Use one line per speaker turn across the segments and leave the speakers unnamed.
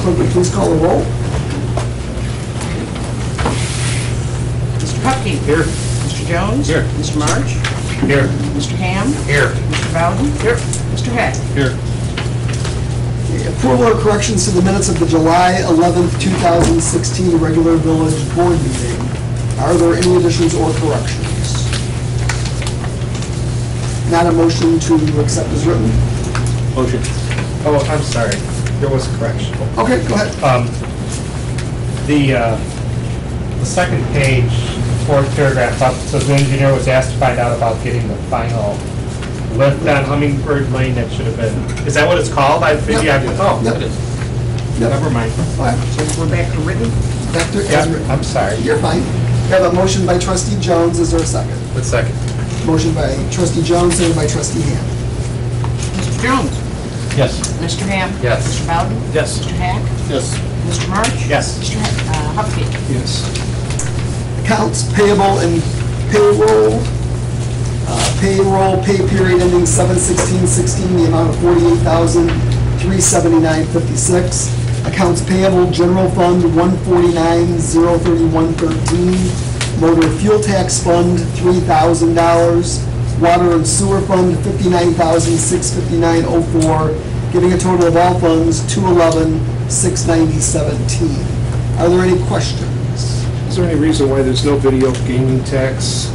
clerk would please call the roll.
Mr. Hupkey.
Here.
Mr. Jones.
Here.
Mr. March.
Here.
Mr. Ham.
Here.
Mr. Bowden.
Here.
Mr. Heck.
Here.
Approval or corrections to the minutes of the July 11th, 2016 regular village board meeting. Are there any additions or corrections? Not a motion to accept as written?
Motion. Oh, I'm sorry. There was a correction.
Okay, go ahead.
The second page, fourth paragraph up, says the engineer was asked to find out about getting the final lift on Hummingbird Lane. That should have been, is that what it's called?
Yep.
Oh,
Yep.
it is.
Yep.
Never mind.
All right.
So we're back to written.
Back to as
Yeah,
written.
I'm sorry.
You're fine. We have a motion by trustee Jones. Is there a second?
What's second?
Motion by trustee Jones, seconded by trustee Ham.
Mr. Jones.
Yes.
Mr. Ham.
Yes.
Mr. Bowden.
Yes.
Mr. Hack.
Yes.
Mr. March.
Yes.
Mr. Hupkey.
Yes.
Accounts payable and payroll. Payroll pay period ending 7/16/16, the amount of $48,379.56. Accounts payable general fund 149,031.13. Motor fuel tax fund $3,000. Water and sewer fund $59,659.04, giving a total of all funds $211,690.17. Are there any questions?
Is there any reason why there's no video gaming tax,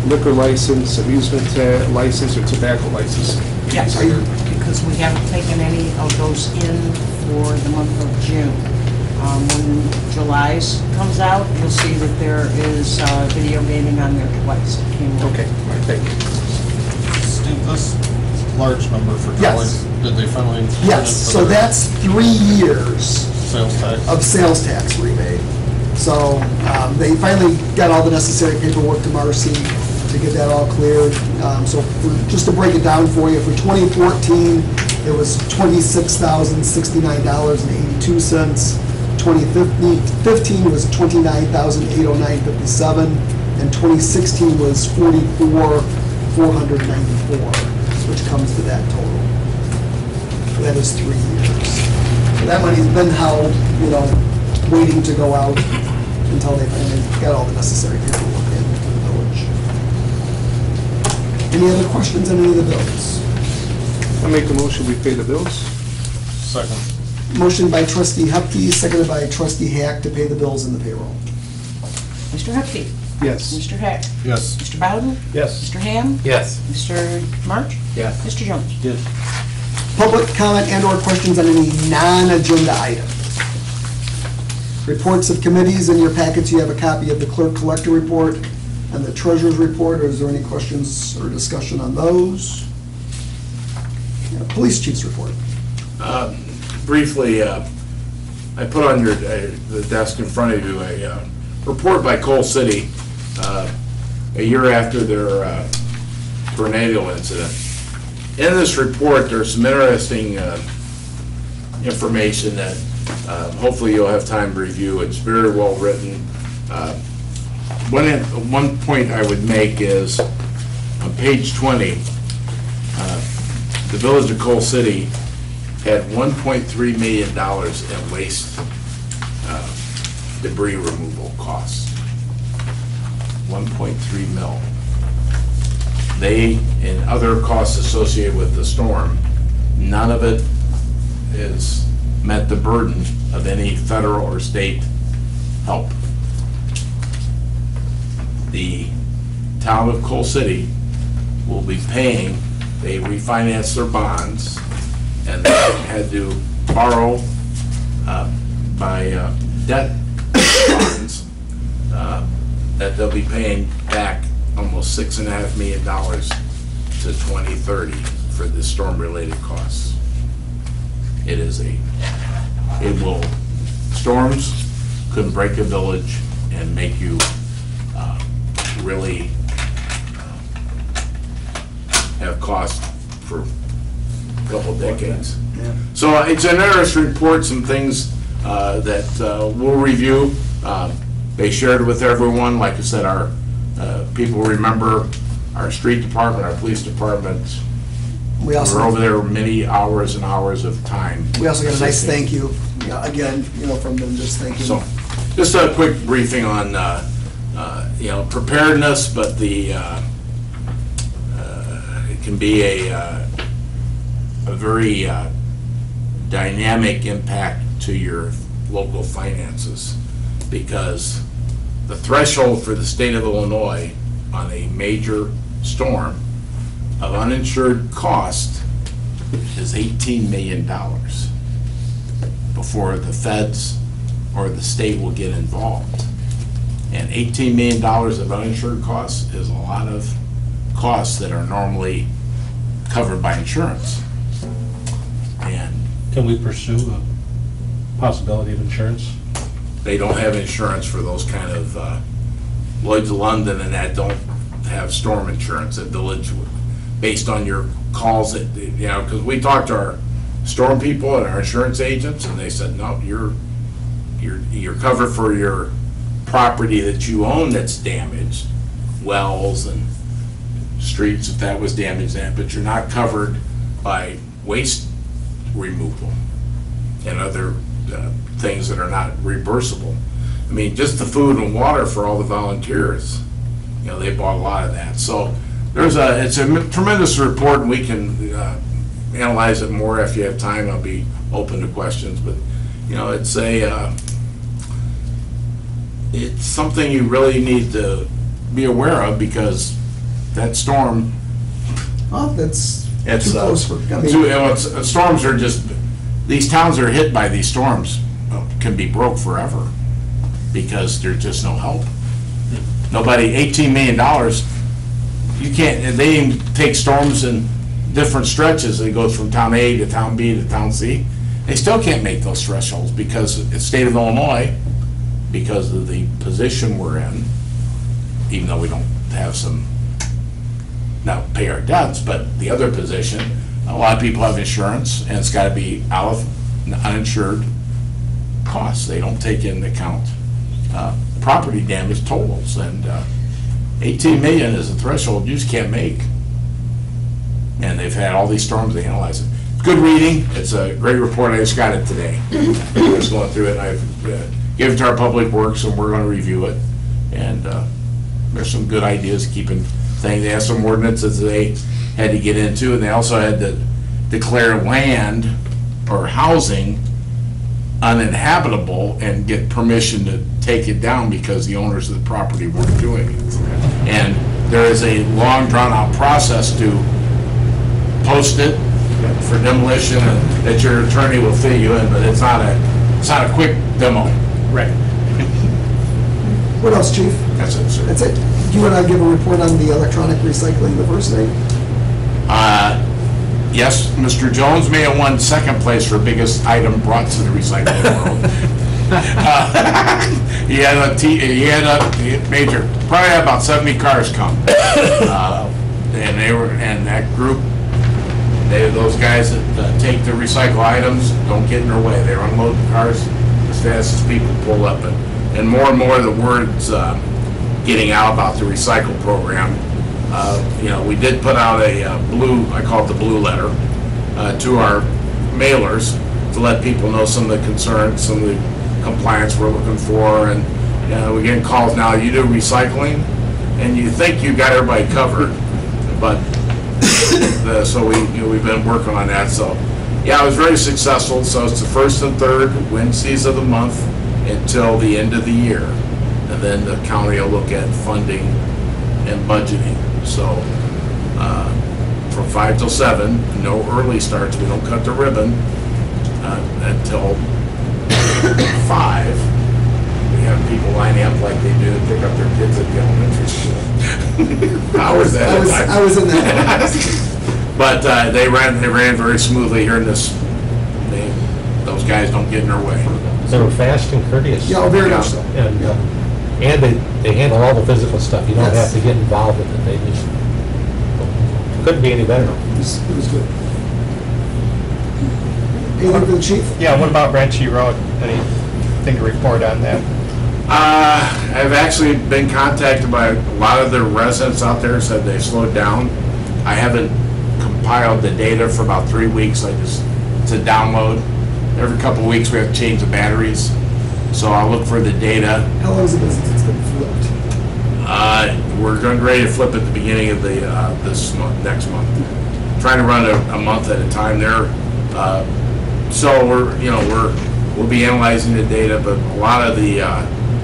liquor license, amusement license, or tobacco license?
Yes, because we haven't taken any of those in for the month of June. When July's comes out, you'll see that there is video gaming on there twice. It came
Okay, all right, thank you.
Steve, this large number for
Yes.
Kelly, did they finally include it
Yes,
for
so
their
that's 3 years
sales tax?
of sales tax rebate. So they finally got all the necessary paperwork to Marcy to get that all cleared. So just to break it down for you, for 2014, it was $26,069.82. 2015 was $29,809.57, and 2016 was $44,494, which comes to that total. So that is 3 years. So that money's been held, waiting to go out until they finally got all the necessary paperwork in for the village. Any other questions on any of the bills?
I make the motion, we pay the bills?
Second.
Motion by trustee Hupkey, seconded by trustee Hack to pay the bills in the payroll.
Mr. Hupkey.
Yes.
Mr. Hack.
Yes.
Mr. Bowden.
Yes.
Mr. Ham.
Yes.
Mr. March.
Yes.
Mr. Jones.
Yes.
Public comment and/or questions on any non-agenda item. Reports of committees. In your packets, you have a copy of the clerk collector report and the treasurer's report. Is there any questions or discussion on those? Police chief's report.
Briefly, I put on the desk in front of you a report by Coal City a year after their tornado incident. In this report, there's some interesting information that hopefully you'll have time to review. It's very well written. One point I would make is on page 20, the village of Coal City had $1.3 million in waste debris removal costs. 1.3 mil. They, and other costs associated with the storm, none of it is met the burden of any federal or state help. The town of Coal City will be paying, they refinanced their bonds, and they had to borrow by debt bonds that they'll be paying back almost $6.5 million to 2030 for the storm-related costs. Storms could break a village and make you really have cost for a couple of decades.
Yeah.
So it's an interesting report, some things that we'll review. They shared with everyone. Like I said, our people remember our street department, our police department.
We
We're over there many hours and hours of time.
also got a nice thank you yeah, again, from them just thinking.
So, just a quick briefing on, preparedness, but it can be a very dynamic impact to your local finances, because the threshold for the state of Illinois on a major storm of uninsured cost is $18 million before the feds or the state will get involved. And $18 million of uninsured costs is a lot of costs that are normally covered by insurance. And
Can we pursue a possibility of insurance?
they don't have insurance for those kind of, Lloyd's of London and that don't have storm insurance. At Village, based on your calls that, because we talked to our storm people and our insurance agents, and they said, no, you're covered for your property that you own that's damaged, wells and streets if that was damaged, but you're not covered by waste removal and other things that are not reversible. I mean, just the food and water for all the volunteers, they bought a lot of that. So it's a tremendous report, and we can analyze it more if you have time. I'll be open to questions, but it's something you really need to be aware of, because that storm,
Oh, that's
it's
too close for,
storms are just, these towns that are hit by these storms can be broke forever because there's just no help. Nobody, $18 million, you can't, they even take storms in different stretches. It goes from town A to town B to town C. They still can't make those thresholds because the state of Illinois, because of the position we're in, even though we don't have not pay our debts, but the other position, a lot of people have insurance, and it's got to be out of uninsured costs. They don't take into account property damage totals, and 18 million is a threshold you just can't make. And they've had all these storms, they analyze it. Good reading, it's a great report, I just got it today. I was going through it, and I've given it to our Public Works, and we're going to review it. And there's some good ideas keeping things. They have some ordinances they had to get into, and they also had to declare land or housing uninhabitable and get permission to take it down because the owners of the property weren't doing it. And there is a long drawn-out process to post it for demolition, and that your attorney will fill you in, but it's not a quick demo.
Right.
What else, Chief?
That's it, sir.
That's it? Do you want to give a report on the electronic recycling the first day?
Yes, Mr. Jones may have won second place for biggest item brought to the recycling world. He had a major, probably had about 70 cars come. And that group, those guys that take the recycle items don't get in their way. They unload the cars as fast as people pull up. And more the word's getting out about the recycle program. We did put out a I call it the blue letter, to our mailers to let people know some of the concerns, some of the compliance we're looking for. And we're getting calls now, you do recycling, and you think you got everybody covered, but so we've been working on that. So yeah, it was very successful. So it's the first and third Wednesdays of the month until the end of the year, and then the county will look at funding and budgeting. So from 5 till 7, no early starts. We don't cut the ribbon until 5. We have people lining up like they do to pick up their kids at the elementary school.
I was in that.
But they ran very smoothly here in this. Those guys don't get in their way.
They were fast and courteous.
Yeah, very much so.
And they handle all the physical stuff. You don't have to get involved with it. They just couldn't be any better.
It was good. Anything for the chief?
Yeah, what about Ranchi Road? Anything to report on that?
I've actually been contacted by a lot of the residents out there, said they slowed down. I haven't compiled the data for about 3 weeks. It's a download. every couple of weeks we have to change the batteries. So I'll look for the data.
How long has it been since it's been flipped?
We're going ready to flip at the beginning of the this month, next month. Trying to run a month at a time there. So we'll be analyzing the data, but a lot of the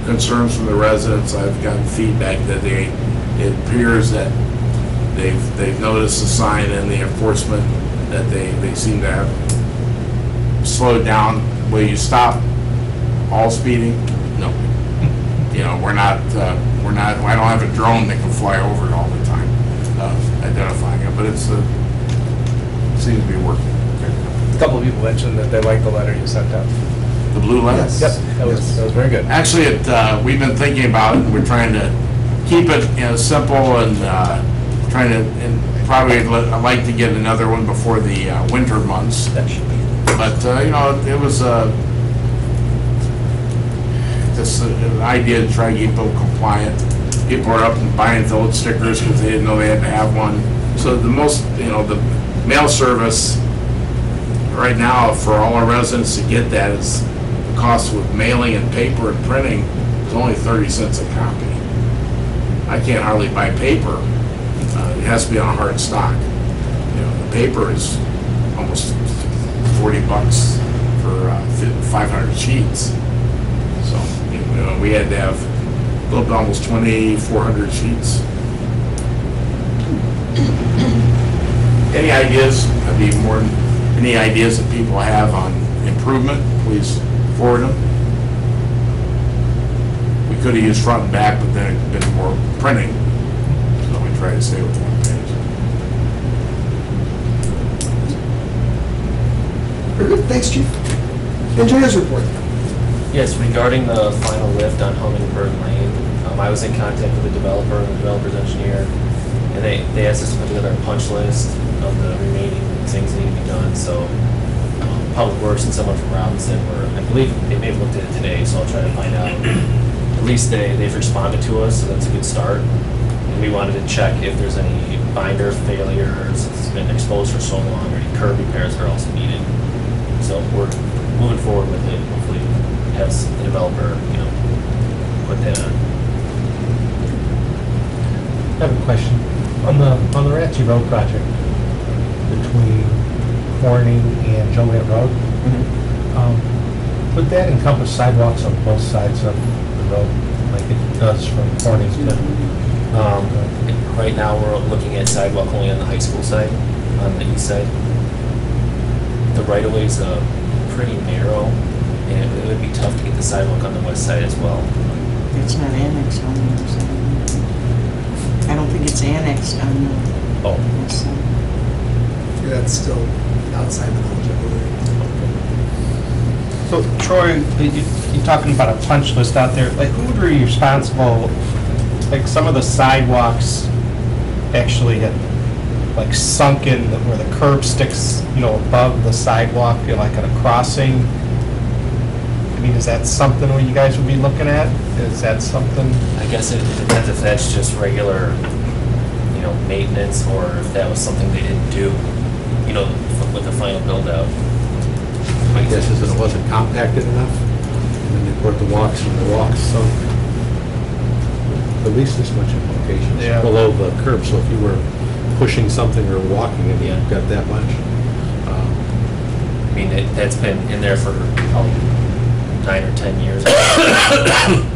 concerns from the residents, I've gotten feedback that it appears that they've noticed the sign and the enforcement that they seem to have slowed down. Will you stop all speeding? No. We're not, I don't have a drone that can fly over it all the time, identifying it, but it seems to be working.
A couple of people mentioned that they like the letter you sent out.
The blue letter?
Yes.
Yep, that was very good.
Actually, we've been thinking about it, and we're trying to keep it simple and trying to, and probably I'd like to get another one before the winter months.
That should be.
But, it was just an idea to try to keep people compliant. People are up and buying village stickers because they didn't know they had to have one. So the mail service right now for all our residents to get that is the cost with mailing and paper and printing is only 30 cents a copy. I can't hardly buy paper. It has to be on hard stock. The paper is almost $40 for 500 sheets. So we had to have a little bit, almost 2,400 sheets. Any ideas? I'd be more than any ideas that people have on improvement, please forward them. We could have used front and back, but then it'd been more printing. So we try to stay with one page.
Very good, thanks, Chief. Engineers report.
Yes, regarding the final lift on Hummingbird Lane, I was in contact with the developer and the developer's engineer, and they asked us to put together a punch list of the remaining things that need to be done. So Public Works and someone from Robinson I believe they may have looked at it today, so I'll try to find out. At least they've responded to us, so that's a good start. And we wanted to check if there's any binder failures, it's been exposed for so long, or any curb repairs that are also needed. So we're moving forward with it. Hopefully have the developer, put that on.
I have a question. On the Ratchie Road project between Corning and Joliet Road, would that encompass sidewalks on both sides of the road, like it does from Corning to?
Right now, we're looking at sidewalk only on the high school side, on the east side. The right-of-way is pretty narrow, and it would be tough to get the sidewalk on the west side as well.
It's not annexed on the other side. I don't think it's annexed on the west side.
Yeah, that's still outside the village, I believe.
So Troy, you're talking about a punch list out there. Like, who would be responsible? Like, some of the sidewalks actually had like sunk in where the curb sticks, above the sidewalk, like at a crossing. I mean, is that something where you guys would be looking at? Is that something?
I guess it depends if that's just regular, maintenance, or if that was something they didn't do, with the final build out.
My guess is that it wasn't compacted enough, and then they poured the walks, and the walks sunk at least this much in locations below the curb. So if you were pushing something or walking and you got that much.
I mean, that's been in there for probably 9 or 10 years.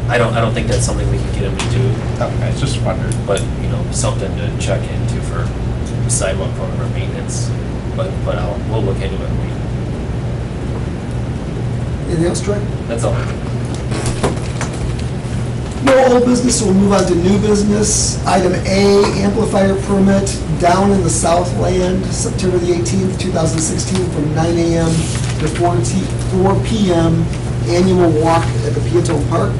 I don't think that's something we can get them to do.
Okay, I just wondered.
But, something to check into for sidewalk program or maintenance. But we'll look into it.
Anything else, Troy?
That's all.
No old business, so we'll move on to new business. Item A, amplifier permit down in the Southland, September the 18th, 2016, from 9 a.m. to 4 p.m. Annual walk at the Peotone Park.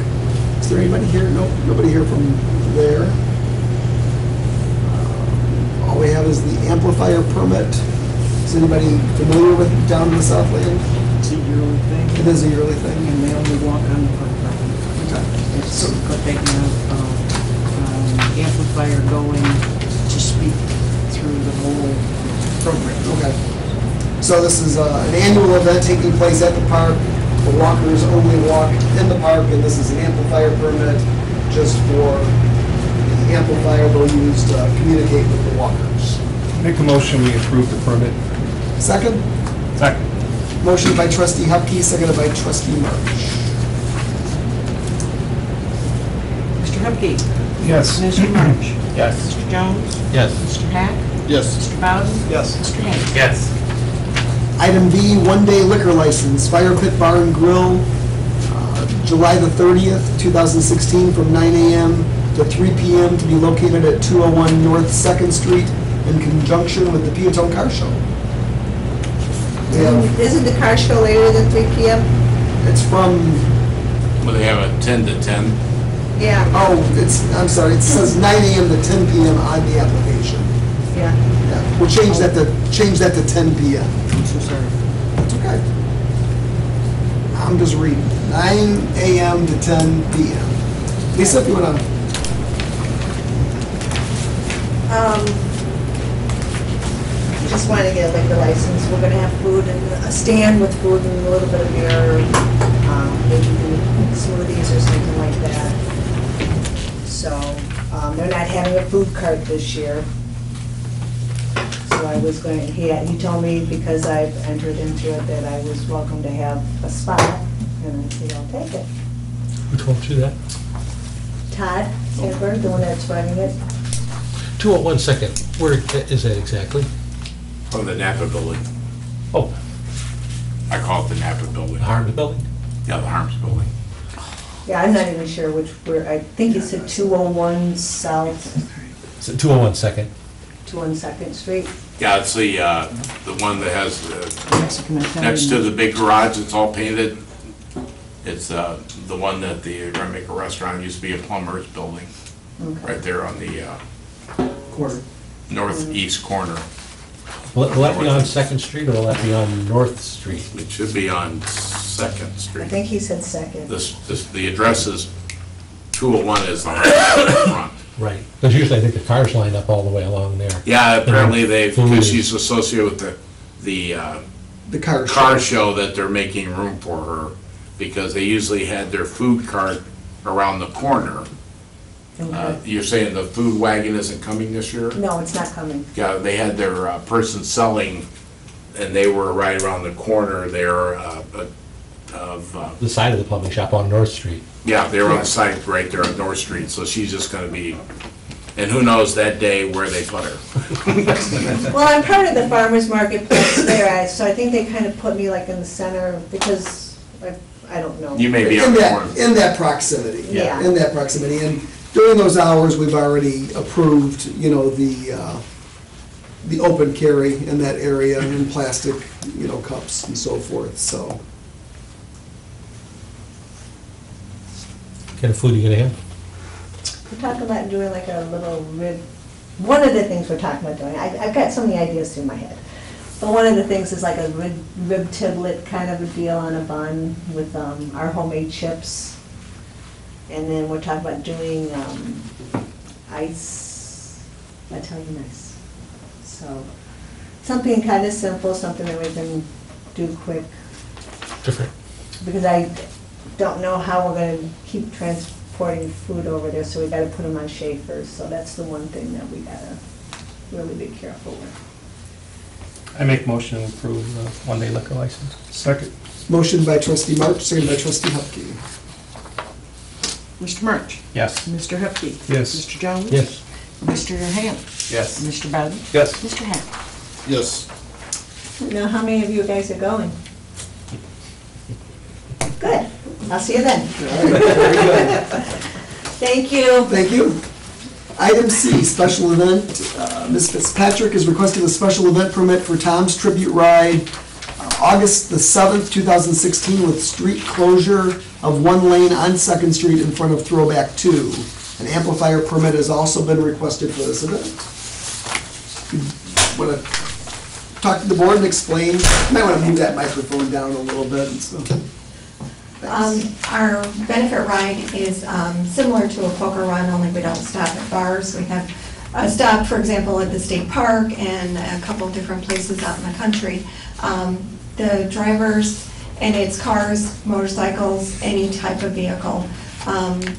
Is there anybody here? Nope, nobody here from there. All we have is the amplifier permit. Is anybody familiar with down in the Southland?
It's a yearly thing.
It is a yearly thing.
And they only walk on the park property.
Okay.
It's, but they can have amplifier going to speak through the whole program.
Okay. So this is an annual event taking place at the park. The walkers only walk in the park, and this is an amplifier permit just for the amplifier they'll use to communicate with the walkers.
Make a motion, we approve the permit.
Second?
Second.
Motion by trustee Hupkey, seconded by trustee March.
Mr. Hupkey.
Yes.
Mr. March.
Yes.
Mr. Jones.
Yes.
Mr. Hack.
Yes.
Mr. Bowden.
Yes.
Mr. Hagan.
Yes.
Item B, one-day liquor license, Fire Pit Bar and Grill, July the 30th, 2016, from 9 a.m. to 3 p.m. to be located at 201 North 2nd Street in conjunction with the Peotone Car Show. We have,
Isn't the car show later than 3 p.m.?
it's from,
Well, they have a 10 to 10.
Yeah.
I'm sorry, it says 9 a.m. to 10 p.m. on the application.
Yeah.
Yeah, we'll change that to 10 p.m.
I'm so sorry.
That's okay. I'm just reading. 9 a.m. to 10 p.m. Lisa, if you want to.
Just want to get a liquor license. We're going to have food and a stand with food and a little bit of beer, maybe smoothies or something like that. So they're not having a food cart this year. So I was going, he told me because I've entered into it that I was welcome to have a spot, and I said, I'll take it.
Who told you that?
Todd Sandberg, the one that's running it.
201 Second, where is that exactly?
From the Napa building.
Oh,
I call it the Napa building.
the Harms building?
Yeah, the Harms building.
Yeah, I'm not even sure where, I think it's at 201 South,
Is it 201 Second?
201 Second Street.
Yeah, it's the one that has,
Mexican Italian.
next to the big garage, it's all painted. It's the one that the Remaker Restaurant used to be a plumber's building, right there on the
Quarter.
northeast corner.
Will that be on Second Street or will that be on North Street?
It should be on Second
I
Street.
think he said Second.
The address is 201 is the restaurant.
Right. Because usually I think the cars line up all the way along there.
Yeah, apparently they, because
Food.
she's associated with the
The car show.
car show that they're making room for her, because they usually had their food cart around the corner.
Okay.
You're saying the food wagon isn't coming this year?
No, it's not coming.
Yeah, they had their person selling, and they were right around the corner there of,
The side of the plumbing shop on North Street.
yeah, they were on the site right there on North Street, so she's just gonna be, and who knows that day where they put her.
Well, I'm part of the farmer's marketplace there, so I think they kind of put me like in the center because I don't know.
You may be on the corner.
In that proximity.
Yeah.
In that proximity. And during those hours, we've already approved, the open carry in that area in plastic, cups and so forth, so.
What kind of food are you gonna have?
We're talking about doing like a little rib, one of the things we're talking about doing, I've got so many ideas through my head. But one of the things is like a rib tiblet kind of a deal on a bun with our homemade chips. And then we're talking about doing Italian ice. So, something kind of simple, something that we can do quick.
Different.
Because I don't know how we're gonna keep transporting food over there, so we gotta put them on Schaefer's. So that's the one thing that we gotta really be careful with.
I make motion to approve the one-day liquor license. Second.
Motion by trustee March, second by trustee Hupkey.
Mr. March?
Yes.
Mr. Hupkey?
Yes.
Mr. Jones?
Yes.
Mr. Ham?
Yes.
Mr. Bowden?
Yes.
Mr. Hack?
Yes.
Now, how many of you guys are going? Good, I'll see you then. Thank you.
Thank you. Item C, special event. Ms. Fitzpatrick is requesting a special event permit for Tom's Tribute Ride, August the 7th, 2016, with street closure of one lane on 2nd Street in front of Throwback 2. An amplifier permit has also been requested for this event. Want to talk to the board and explain? You might want to move that microphone down a little bit and stuff.
Our benefit ride is similar to a poker run, only we don't stop at bars. We have stop, for example, at the state park and a couple different places out in the country. The drivers, and it's cars, motorcycles, any type of vehicle,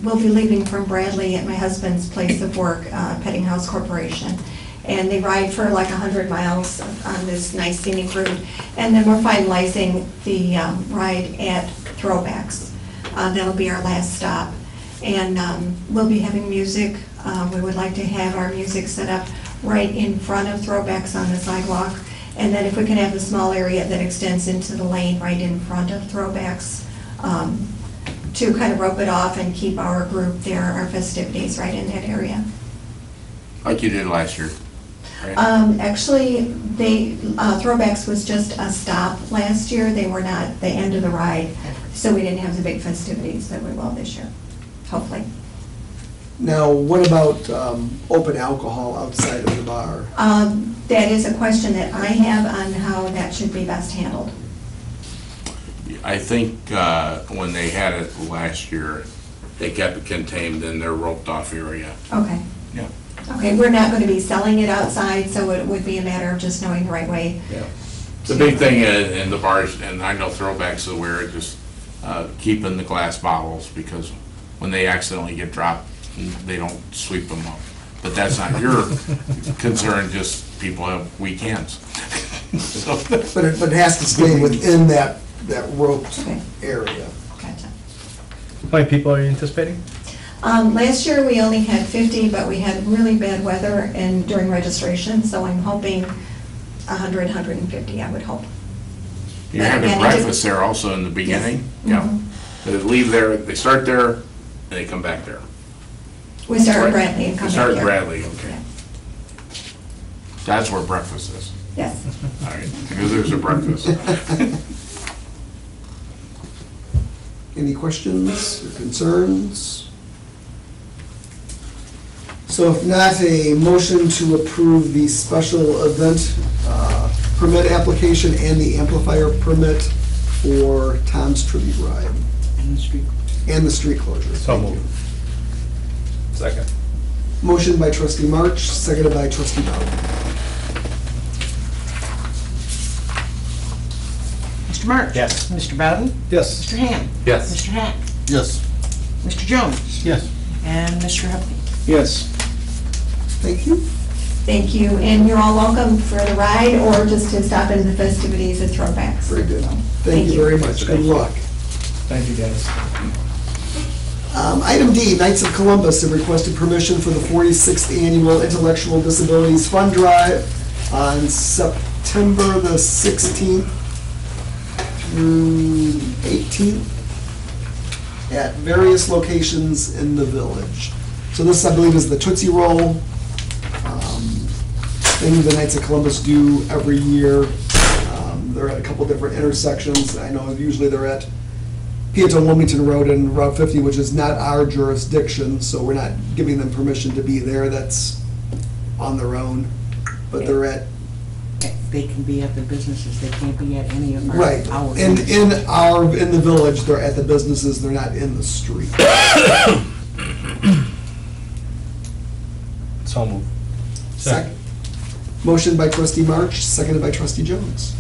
will be leaving from Bradley at my husband's place of work, Pettinghouse Corporation. And they ride for like 100 miles on this nice scenic route. And then we're finalizing the ride at Throwbacks. That'll be our last stop. And we'll be having music. We would like to have our music set up right in front of Throwbacks on the sidewalk. And then if we can have a small area that extends into the lane right in front of Throwbacks, to kind of rope it off and keep our group there, our festivities right in that area.
Like you did last year, right?
Actually, Throwbacks was just a stop last year. They were not the end of the ride, so we didn't have the big festivities that we will this year, hopefully.
Now, what about open alcohol outside of the bar?
That is a question that I have on how that should be best handled.
I think when they had it last year, they kept it contained in their roped-off area.
Okay.
Yeah.
Okay, we're not going to be selling it outside, so it would be a matter of just knowing the right way.
Yeah. The big thing in the bars, and I know Throwbacks is aware, is just keeping the glass bottles, because when they accidentally get dropped, they don't sweep them up. But that's not your concern, just people have weak hands. So.
But it has to stay within that roped area.
Gotcha.
How many people are you anticipating?
Last year, we only had 50, but we had really bad weather and during registration, so I'm hoping 100, 150, I would hope.
You're having breakfast there also in the beginning? Yes. Yeah. They leave there, they start there, and they come back there.
We start at Bradley and come back here.
We start at Bradley, okay.
Yeah.
That's where breakfast is.
Yes.
All right, because there's a breakfast.
Any questions or concerns? So if not, a motion to approve the special event permit application and the amplifier permit for Tom's Tribute Ride.
And the street
closure.
So
Thank you.
moved. Second.
Motion by trustee March, seconded by trustee Bowden.
Mr. March?
Yes.
Mr. Bowden?
Yes.
Mr. Ham?
Yes.
Mr. Hack?
Yes.
Mr. Jones?
Yes.
And Mr. Hupkey?
Yes.
Thank you.
Thank you, and you're all welcome for the ride or just to stop in the festivities at Throwbacks.
Very good. Thank you very much. Good luck.
Thank you, guys.
Item D, Knights of Columbus have requested permission for the 46th Annual Intellectual Disabilities Fund Drive on September the 16th through 18th at various locations in the village. So this, I believe, is the Tootsie Roll thing the Knights of Columbus do every year. They're at a couple different intersections. I know usually they're at Peotone, Wilmington Road and Route 50, which is not our jurisdiction, so we're not giving them permission to be there. That's on their own. But they're at...
They can be at the businesses, they can't be at any of our...
Right. In the village, they're at the businesses, they're not in the street.
So moved.
Second. Motion by trustee March, seconded by trustee Jones.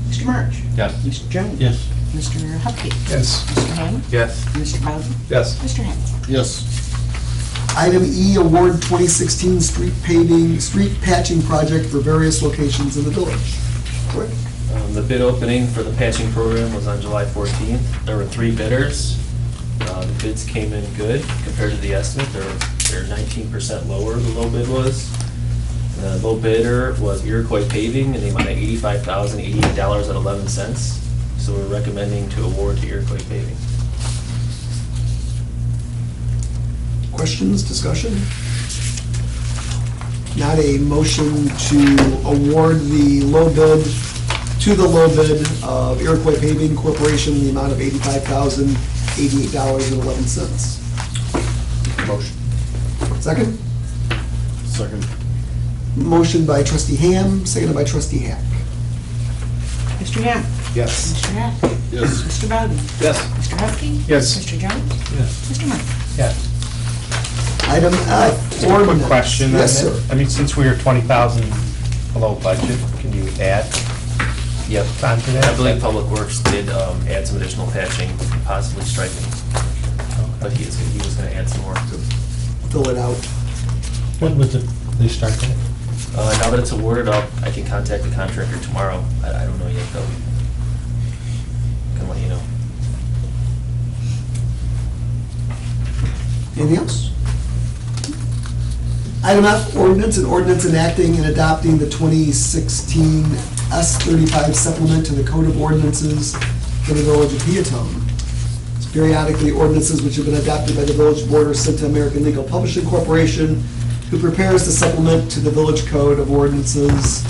Mr. March?
Yes.
Mr. Jones?
Yes.
Mr. Hupkey?
Yes.
Mr. Ham?
Yes.
Mr. Bowden?
Yes.
Mr. Hack?
Yes.
Item E, award 2016 street patching project for various locations in the village. Quick.
The bid opening for the patching program was on July 14th. There were 3 bidders. The bids came in good compared to the estimate. They're 19% lower, the low bid was. The low bidder was Iroquois Paving in the amount of $85,088.11. So we're recommending to award to Iroquois Paving.
Questions, discussion? Not a motion to award the low bid to the low bid of Iroquois Paving Corporation in the amount of $85,088.11.
Motion.
Second?
Second.
Motion by trustee Ham, seconded by trustee Hack.
Mr. Ham?
Yes.
Mr. Hack?
Yes.
Mr. Bowden?
Yes.
Mr. Hupkey?
Yes.
Mr. Jones?
Yes.
Mr. March?
Yes.
Item F.
Just a quick
ordinance.
question.
Yes,
on it.
sir.
I mean, since we were 20,000 below budget, can you add
Yep.
onto that?
I believe Public Works did add some additional patching, possibly striping, but he was going to add some more.
Fill it out.
When was they start that?
Now that it's awarded up, I can contact the contractor tomorrow. I don't know yet, though. Can let you know.
Anything else? Item F, ordinance, an ordinance enacting and adopting the 2016 S35 supplement to the Code of Ordinances for the Village of Peotone. It's periodically ordinances which have been adopted by the village board are sent to American Legal Publishing Corporation, who prepares the supplement to the Village Code of Ordinances.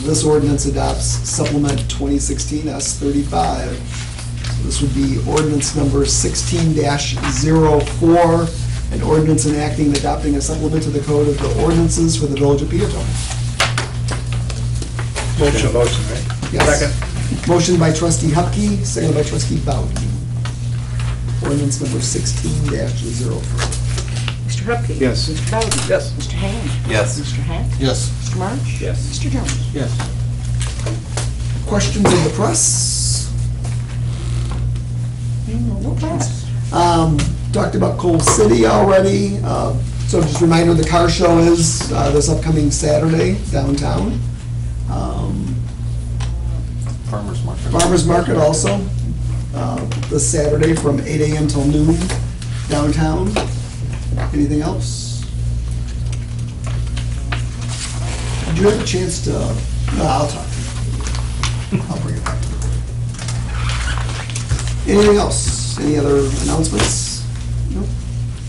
This ordinance adopts supplement 2016 S35. So this would be ordinance number 16-04, an ordinance enacting and adopting a supplement to the Code of the Ordinances for the Village of Peotone.
Motion, right?
Yes. Second. Motion by trustee Hupkey, seconded by trustee Bowden. Ordinance number 16-04.
Mr. Hupkey.
Yes.
Mr. Bowden.
Yes.
Mr. Hand.
Yes.
Mr. Hack.
Yes.
Mr. March.
Yes.
Mr. Jones.
Yes.
Questions of the press?
No press.
Talked about Coal City already. So just a reminder, the car show is this upcoming Saturday downtown.
Farmer's market.
Farmers Market also, this Saturday from 8 a.m. till noon downtown. Anything else? Did you have a chance to, no, I'll talk to you. I'll bring it back. Anything else? Any other announcements? Nope.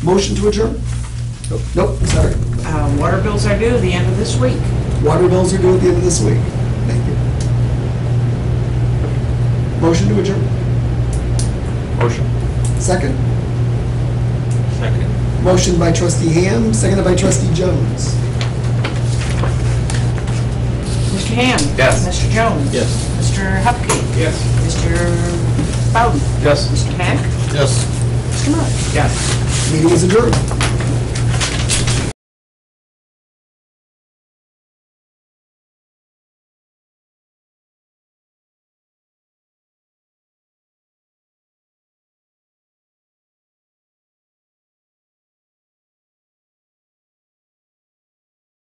Motion to adjourn? Nope, sorry.
Water bills are due the end of this week.
Water bills are due at the end of this week. Thank you. Motion to adjourn?
Motion.
Second.
Second.
Motion by trustee Ham, seconded by trustee Jones.
Mr. Ham.
Yes.
Mr. Jones.
Yes.
Mr. Hupkey.
Yes.
Mr. Bowden.
Yes.
Mr. Hack.
Yes.
Mr. March.
Yes.
Meeting is adjourned.